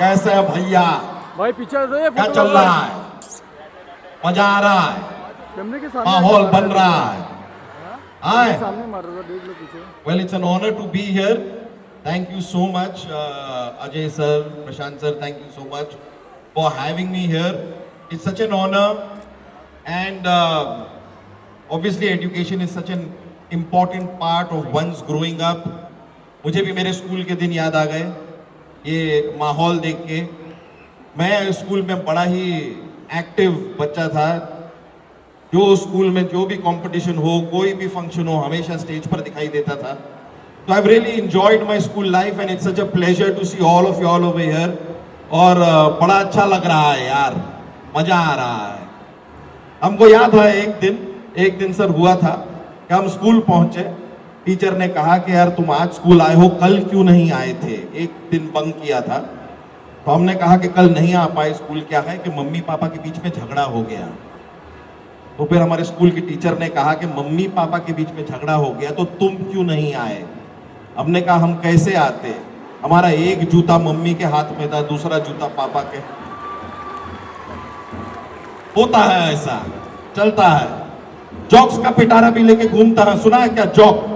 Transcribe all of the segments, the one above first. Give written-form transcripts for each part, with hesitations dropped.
कैसे है भैया? भाई पीछे से क्या चल रहा है? मजा आ रहा है? कैमरे के सामने माहौल बन रहा है? आए? सामने मार रहा था, देख लो पीछे। Well, it's an honor to be here. Thank you so much, Ajay sir, Prashant sir. Thank you so much for having me here. It's such an honor, and obviously, education is such an important part of one's growing up. मुझे भी मेरे school के दिन याद आ गए ये माहौल देख के। मैं स्कूल में बड़ा ही एक्टिव बच्चा था। जो स्कूल में जो भी कंपटीशन हो, कोई भी फंक्शन हो, हमेशा स्टेज पर दिखाई देता था। तो I really enjoyed my school life and it's such a pleasure to see all of you all over here. और बड़ा अच्छा लग रहा है यार, मजा आ रहा है। हमको याद है एक दिन सर हुआ था कि हम स्कूल पहुंचे, टीचर ने कहा कि यार तुम आज स्कूल आए हो, कल क्यों नहीं आए थे? एक दिन बंक किया था। तो हमने कहा कि कल नहीं आ पाए, स्कूल क्या है कि मम्मी पापा के बीच में झगड़ा हो गया। तो फिर हमारे स्कूल की टीचर ने कहा कि मम्मी पापा के बीच में झगड़ा हो गया तो तुम क्यों नहीं आए? हमने कहा हम कैसे आते, हमारा एक जूता मम्मी के हाथ में था, दूसरा जूता पापा के। होता है ऐसा, चलता है। जॉक्स का पिटारा भी लेके घूमता है, सुना है क्या जॉक?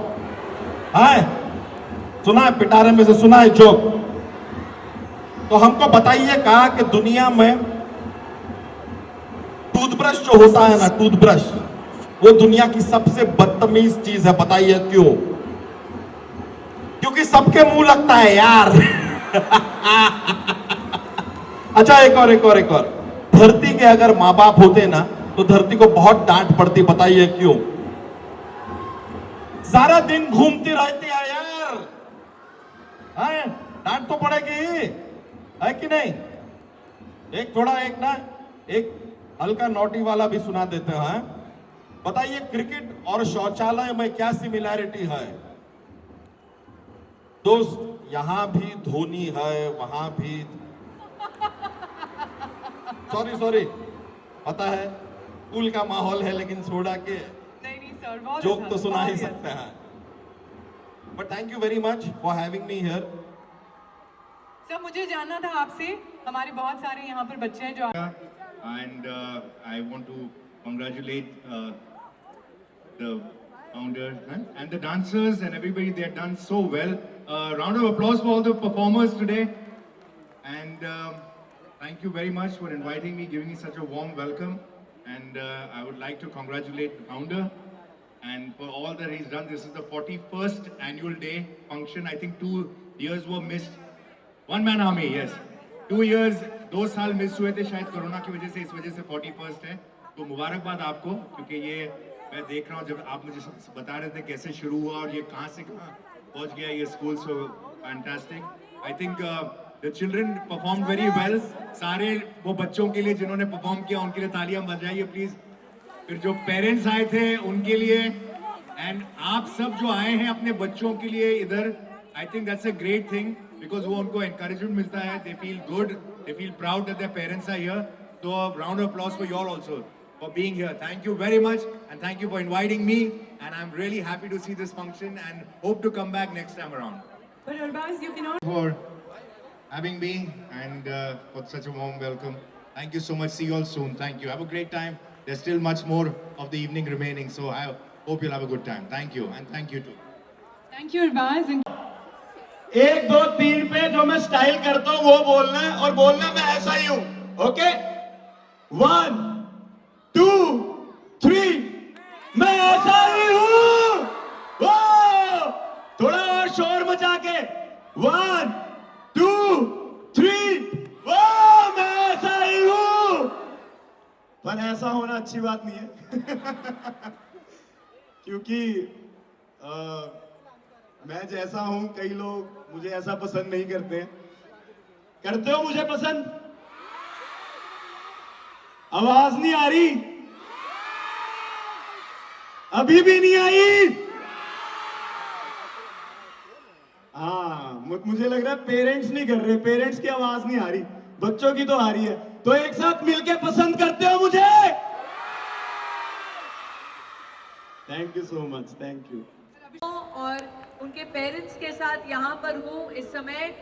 है सुना है? पिटारे में से सुना है जोक? तो हमको बताइए कहा कि दुनिया में टूथब्रश जो होता है ना, टूथब्रश, वो दुनिया की सबसे बदतमीज चीज है। बताइए क्यों? क्योंकि सबके मुंह लगता है यार। अच्छा एक और। धरती के अगर माँ बाप होते ना तो धरती को बहुत डांट पड़ती। बताइए क्यों? सारा दिन घूमती रहती है यार, हैं? डांट तो पड़ेगी, है कि नहीं? एक हल्का नोटी वाला भी सुना देते हैं। बताइए क्रिकेट और शौचालय में क्या सिमिलैरिटी है? दोस्त, यहां भी धोनी है, वहां भी सॉरी पता है स्कूल का माहौल है, लेकिन सोडा के जोक तो सुना ही सकते हैं। But thank you very much for having me here. Sir मुझे जानना था आपसे, हमारे बहुत सारे यहाँ पर बच्चे हैं जो and I want to congratulate the founders and the dancers and everybody. They have done so well. Round of applause for all the performers today. And thank you very much for inviting me, giving me such a warm welcome. And I would like to congratulate the founder and for all that he's done. This is the 41st annual day function. I think 2 years were missed. One man army, yes. 2 years, 2 साल miss हुए थे शायद corona की वजह से, इस वजह से 41st है। तो मुबारकबाद आपको, क्योंकि ये मैं देख रहा हूँ जब आप मुझे बता रहे थे कैसे शुरू हुआ और ये कहाँ से कहाँ पहुँच गया ये school. So fantastic. I think the children perform very well. सारे वो बच्चों के लिए जिन्होंने परफॉर्म किया उनके लिए तालियां बजाइए प्लीज। फिर जो पेरेंट्स आए थे उनके लिए, एंड आप सब जो आए हैं अपने बच्चों के लिए इधर, I think that's a great thing because वो उनको एनकरेजमेंट मिलता है। They feel good, they feel proud that their parents are here. So a round of applause for you all also for being here. Thank you very much and thank you for inviting me, and I'm really happy to see this function and hope to come back next time around. But Arbaz, you cannot For having me and for such a warm welcome. Thank you so much. See you all soon. Thank you. Have a great time. There's still much more of the evening remaining, so I hope you'll have a good time. Thank you and thank you too. Thank you Arbaz. 1 2 3 पे जो मैं style करता हूँ वो बोलना है, और बोलना मैं ऐसा ही हूँ। ओके 1 2 3 मैं ऐसा ही हूँ। थोड़ा और शोर मचा के 1 2 3 मैं ऐसा ही हूँ। पर ऐसा होना अच्छी बात नहीं है। क्योंकि मैं जैसा हूं, कई लोग मुझे ऐसा पसंद नहीं करते। करते हो मुझे पसंद? आवाज नहीं आ रही? अभी भी नहीं आई? हाँ, मुझे लग रहा है पेरेंट्स नहीं कर रहे, पेरेंट्स की आवाज नहीं आ रही, बच्चों की तो आ रही है। तो एक साथ मिलके पसंद करते हो मुझे? Thank you so much, thank you. और उनके पेरेंट्स के साथ यहाँ पर हूँ इस समय,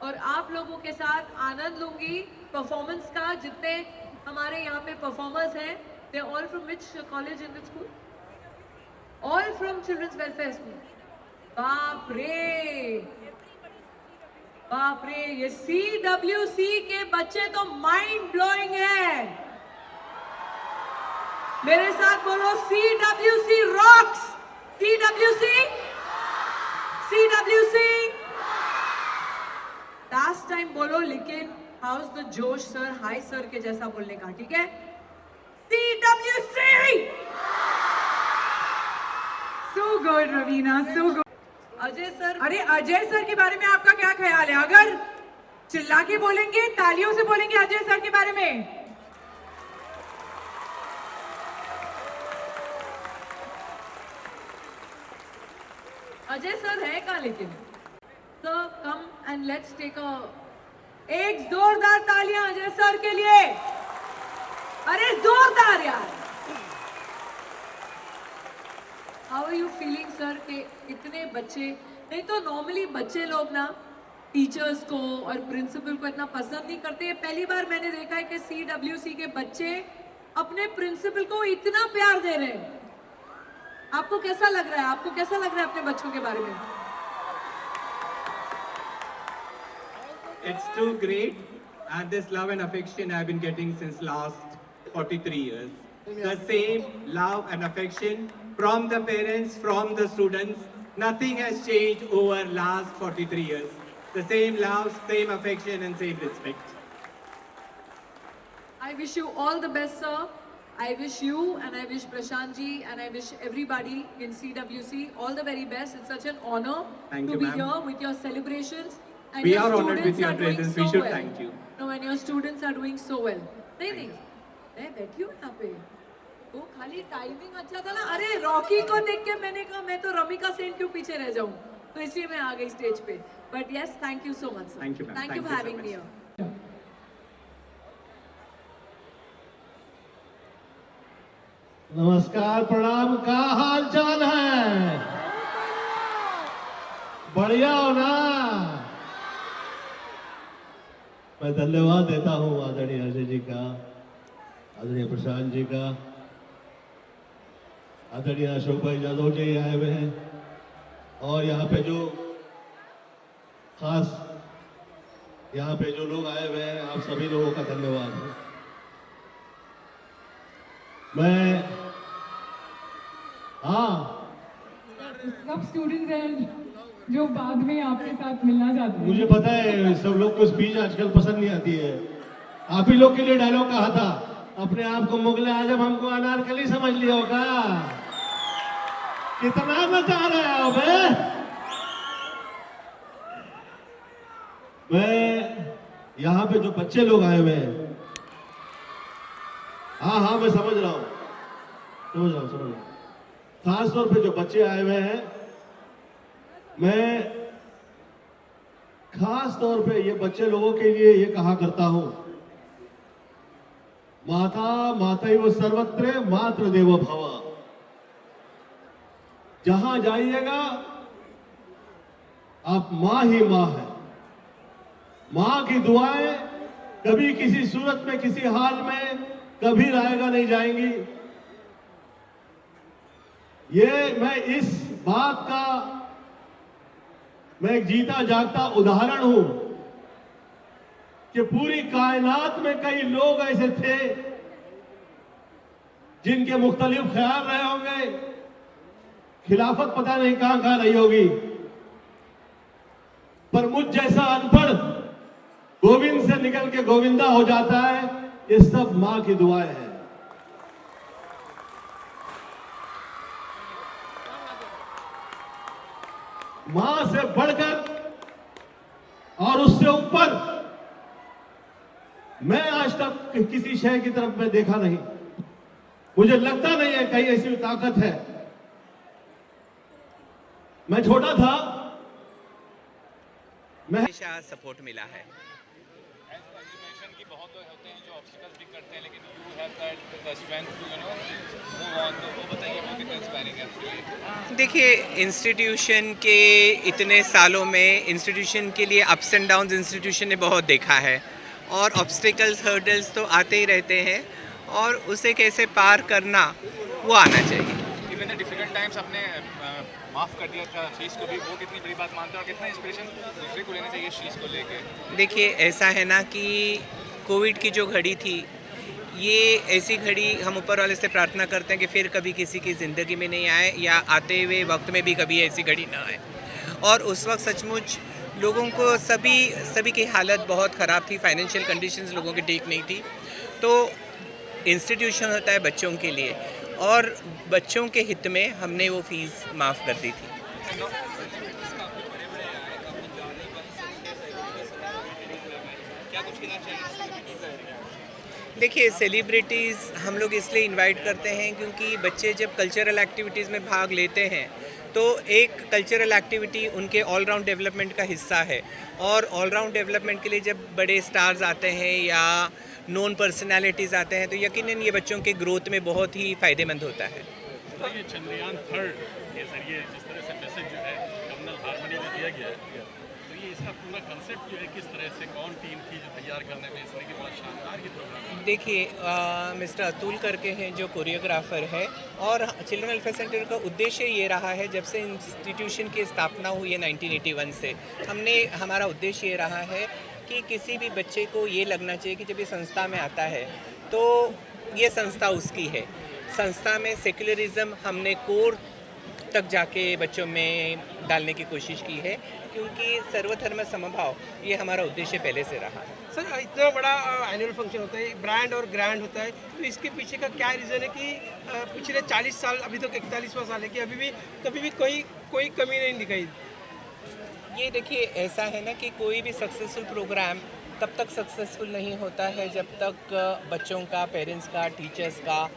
और आप लोगों के साथ आनंद लूंगी परफॉर्मेंस का। जितने हमारे यहाँ पे परफॉर्मर्स हैं, they all from which college in which school? All from children's welfare school. बाप रे, बाप रे, ये CWC के बच्चे तो माइंड ब्लोइंग है। मेरे साथ बोलो CWC rocks. CWC, CWC। Last time बोलो, लेकिन हाउस द जोश सर, हाय सर के जैसा बोलने का, ठीक है? CWC। So good, Raveena, so good. Ajay sir, अरे अजय सर के बारे में आपका क्या ख्याल है? अगर चिल्ला के बोलेंगे, तालियों से बोलेंगे अजय सर के बारे में? अजय सर है कहाँ लेकिन? Sir come and let's take एक जोरदार तालियां अजय सर के लिए। अरे जोरदार यार। How are you feeling sir के इतने बच्चे? नहीं तो नॉर्मली बच्चे लोग ना टीचर्स को और प्रिंसिपल को इतना पसंद नहीं करते। पहली बार मैंने देखा है कि CWC के बच्चे अपने प्रिंसिपल को इतना प्यार दे रहे हैं। आपको कैसा लग रहा है? आपको कैसा लग रहा है अपने बच्चों के बारे में? It's too great, and this love and affection I've been getting since last 43 years. The same love and affection from the parents, from the students. Nothing has changed over last 43 years. The same love, same affection, and same respect. I wish you all the best, sir. I wish you and I wish Prashant ji and I wish everybody in CWC all the very best. It's such an honor Thank to you, be ma'am. here with your celebrations. And We your are honored with students your are doing presence. so We should well. thank you. No, and your students are doing so well. नहीं नहीं, मैं बैठी हूँ यहाँ पे। वो खाली timing अच्छा था ना। अरे रॉकी को देख के मैंने कहा मैं तो रमिका सेन क्यों पीछे रह जाऊँ, तो इसलिए मैं आ गई स्टेज पे। But yes, thank you so much, sir. Thank you, ma'am. Thank you Thank for you so having much. me here. नमस्कार, प्रणाम, का हाल चाल है? बढ़िया हो ना? मैं धन्यवाद देता हूं आदरणीय अजय जी का, आदरणीय प्रशांत जी का, आदरणीय अशोक भाई यादव जी आए हुए हैं, और यहाँ पे जो खास यहाँ पे जो लोग आए हुए हैं, आप सभी लोगों का धन्यवाद है। मैं सब स्टूडेंट्स हैं जो बाद में आपके साथ मिलना चाहते हैं। मुझे पता है सब लोग को स्पीच आजकल पसंद नहीं आती है। आप ही लोग के लिए डायलॉग कहा था, अपने आप को मुगले आजम हमको अनारकली समझ लिया होगा। कितना नचा रहे हो बे? मैं यहाँ पे जो बच्चे लोग आए हुए हैं, हाँ मैं समझ रहा हूँ। खास तौर पे जो बच्चे आए हुए हैं, मैं खास तौर पे ये बच्चे लोगों के लिए ये कहा करता हूं, माता मातैव सर्वत्र मातृदेवो भव। जहां जाइएगा आप मां ही मां है। मां की दुआएं कभी किसी सूरत में, किसी हाल में कभी रायगा नहीं जाएंगी। ये मैं इस बात का मैं एक जीता जागता उदाहरण हूं कि पूरी कायनात में कई लोग ऐसे थे जिनके मुख्तलिफ ख्याल रहे होंगे, खिलाफत पता नहीं कहां रही होगी, पर मुझ जैसा अनपढ़ गोविंद से निकल के गोविंदा हो जाता है। ये सब मां की दुआएं हैं। मां से बढ़कर और उससे ऊपर मैं आज तक किसी शय की तरफ मैं देखा नहीं। मुझे लगता नहीं है कहीं ऐसी ताकत है। मैं छोटा था, मैं हमेशा सपोर्ट मिला है। बहुत लोग होते हैं जो ऑब्स्टिकल्स भी करते हैं, लेकिन you have that strength to move on, तो वो बताइए वो कितना इंस्पायरिंग है आपके लिए? देखिए, इंस्टीट्यूशन के इतने सालों में इंस्टीट्यूशन के लिए अप्स एंड डाउन्स इंस्टीट्यूशन ने बहुत देखा है, और ऑब्स्टिकल्स हर्डल्स तो आते ही रहते हैं, और उसे कैसे पार करना वो आना चाहिए। इवन द डिफिकल्ट टाइम्स आपने माफ़ कर दिया था शीश को भी, वो कितनी बड़ी बात मानते हो और कितना इंस्पिरेशन दूसरे को लेना चाहिए शीश को लेके? देखिए, ऐसा है ना कि कोविड की जो घड़ी थी, ये ऐसी घड़ी हम ऊपर वाले से प्रार्थना करते हैं कि फिर कभी किसी की ज़िंदगी में नहीं आए, या आते हुए वक्त में भी कभी ऐसी घड़ी ना आए। और उस वक्त सचमुच लोगों को सभी की हालत बहुत ख़राब थी, फाइनेंशियल कंडीशंस लोगों की ठीक नहीं थी। तो इंस्टीट्यूशन होता है बच्चों के लिए, और बच्चों के हित में हमने वो फ़ीस माफ़ कर दी थी। देखिए, सेलिब्रिटीज़ हम लोग इसलिए इनवाइट करते हैं क्योंकि बच्चे जब कल्चरल एक्टिविटीज़ में भाग लेते हैं तो एक कल्चरल एक्टिविटी उनके ऑल राउंड डेवलपमेंट का हिस्सा है, और ऑल राउंड डेवलपमेंट के लिए जब बड़े स्टार्स आते हैं या नोन पर्सनालिटीज़ आते हैं तो यकीनन ये बच्चों के ग्रोथ में बहुत ही फ़ायदेमंद होता है। तो ये चंद्रयान 3 के जरिए जिस तरह से मैसेज जो है कर्नल हारमोनी में दिया गया है, तो ये इसका पूरा कंसेप्ट जो है किस तरह से कौन टीम थी जो तैयार करने में, इस तरह की बहुत शानदार ये प्रोग्राम। देखिए, मिस्टर अतुल करके हैं जो कोरियोग्राफर है, और चिल्ड्रन वेलफेयर सेंटर का उद्देश्य ये रहा है, जब से इंस्टीट्यूशन की स्थापना हुई है 1981 से, हमारा उद्देश्य ये रहा है कि किसी भी बच्चे को ये लगना चाहिए कि जब ये संस्था में आता है तो ये संस्था उसकी है। संस्था में सेक्युलरिज्म हमने कोर तक जाके बच्चों में डालने की कोशिश की है, क्योंकि सर्वधर्म समभाव ये हमारा उद्देश्य पहले से रहा है। सर, इतना बड़ा एनुअल फंक्शन होता है, ब्रांड और ग्रैंड होता है, तो इसके पीछे का क्या रीज़न है कि पिछले 40 साल, अभी तक 41वां साल है कि अभी भी कभी भी कोई कमी नहीं दिखाई? ये देखिए, ऐसा है ना कि कोई भी सक्सेसफुल प्रोग्राम तब तक सक्सेसफुल नहीं होता है जब तक बच्चों का, पेरेंट्स का, टीचर्स का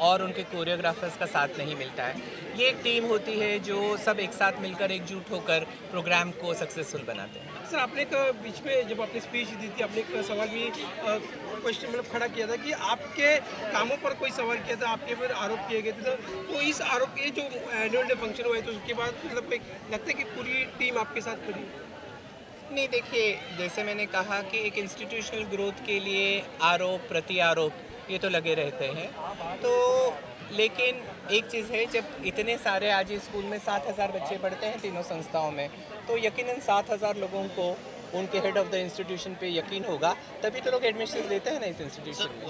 और उनके कोरियोग्राफर्स का साथ नहीं मिलता है। ये एक टीम होती है जो सब एक साथ मिलकर एकजुट होकर प्रोग्राम को सक्सेसफुल बनाते हैं। सर, आपने बीच में जब आपने स्पीच दी थी, आपने एक सवाल भी क्वेश्चन मतलब खड़ा किया था कि आपके कामों पर कोई सवाल किया था, आपके ऊपर आरोप किए गए थे, तो इस आरोप, ये जो एनुअल डे फंक्शन हुआ है तो उसके बाद मतलब लगता है कि पूरी टीम आपके साथ खड़ी? नहीं, देखिए, जैसे मैंने कहा कि एक इंस्टीट्यूशनल ग्रोथ के लिए आरोप प्रति आरोप ये तो लगे रहते हैं, तो लेकिन एक चीज़ है, जब इतने सारे आज इस स्कूल में 7,000 बच्चे पढ़ते हैं तीनों संस्थाओं में, तो यकीनन 7,000 लोगों को उनके हेड ऑफ द इंस्टीट्यूशन पे यकीन होगा, तभी तो लोग एडमिशन लेते हैं ना इस इंस्टीट्यूशन में।